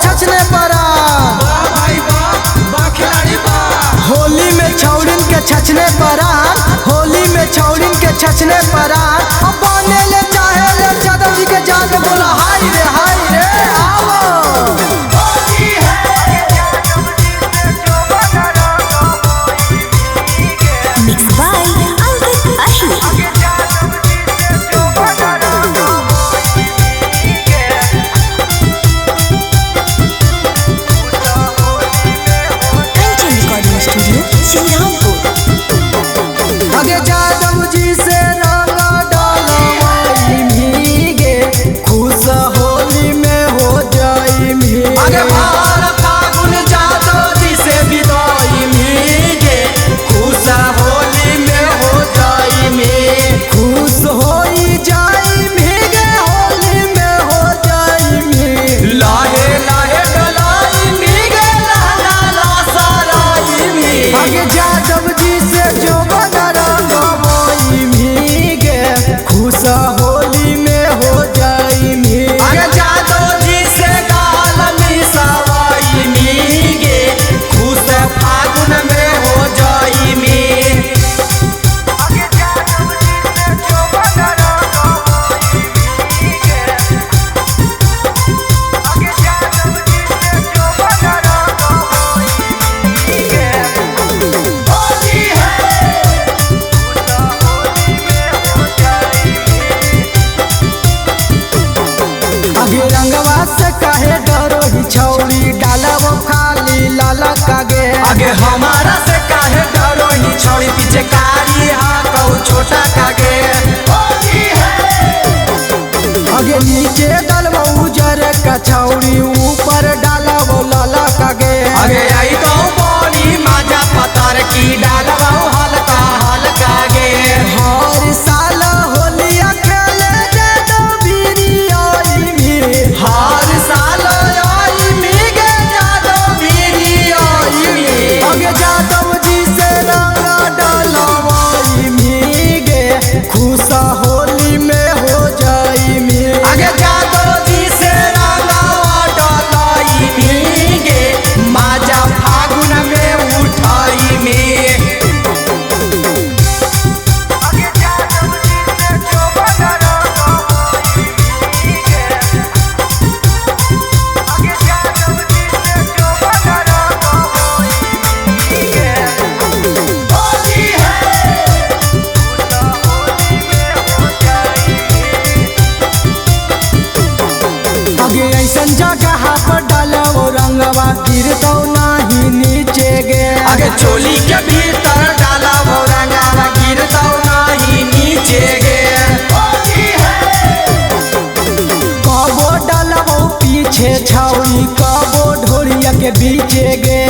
छछने परा होली में छौड़िन के छछने परा होली में छौड़िन के छछने परा बने ले चाहे ले जादव जी के जान बोला हाय रे आओ Mixed by Ankit Ashmi. Kanchan Recording Studio, Srirampur. आगे जादव जी से रंग डालवाई भीगे खुश होली में हो जाई भीगे आगे भारत फागुन जादव जी से विदाई भीगे खुश होली में हो जाई भीगे खुश होई जाई भीगे होली में हो जाई भीगे लाहे लाहे डलाई भीगे लाला ला साराई भीगे आगे जादव जी से जो खुश होली में हो जाई भीगे आगे जादव जी से गाल मिसावाई भीगे खुश फागुन में हो जाई भीगे आगे जादव जी से जो आगे जादव जी से जो होली है आगे रंगवा से काहे डरो ही छौरी डालबो खाली लाला कागे आगे हमारा से काहे डरो ही छौरी पीछे कारी हा कहू छोटा कागे आगे नीचे डालबो उजर का छौरी ऊपर डालबो लाला कागे आगे आई तो बोली माजा पतार की डालबो हल्का हल्का गे हर साल होली खेले जादव बीरी हर साल आई भीगे जादव बीरी आई आगे जादव जी से रंग डलवाई भीगे खुश होली में हो जाई भीगे आगे जादव जी से रंग डलाई भीगे माजा फागुन में उठाई भीगे आगे जादव जी से जो आगे ऐसन जगह पर डालो रंगवा गिरतो नहीं नीचे गे आगे चोली के भीतर डाला वो रंगवा गिरतो नहीं नीचे गे कबो डालबो पीछे छौरी कबो ढोरिया के बीचे गे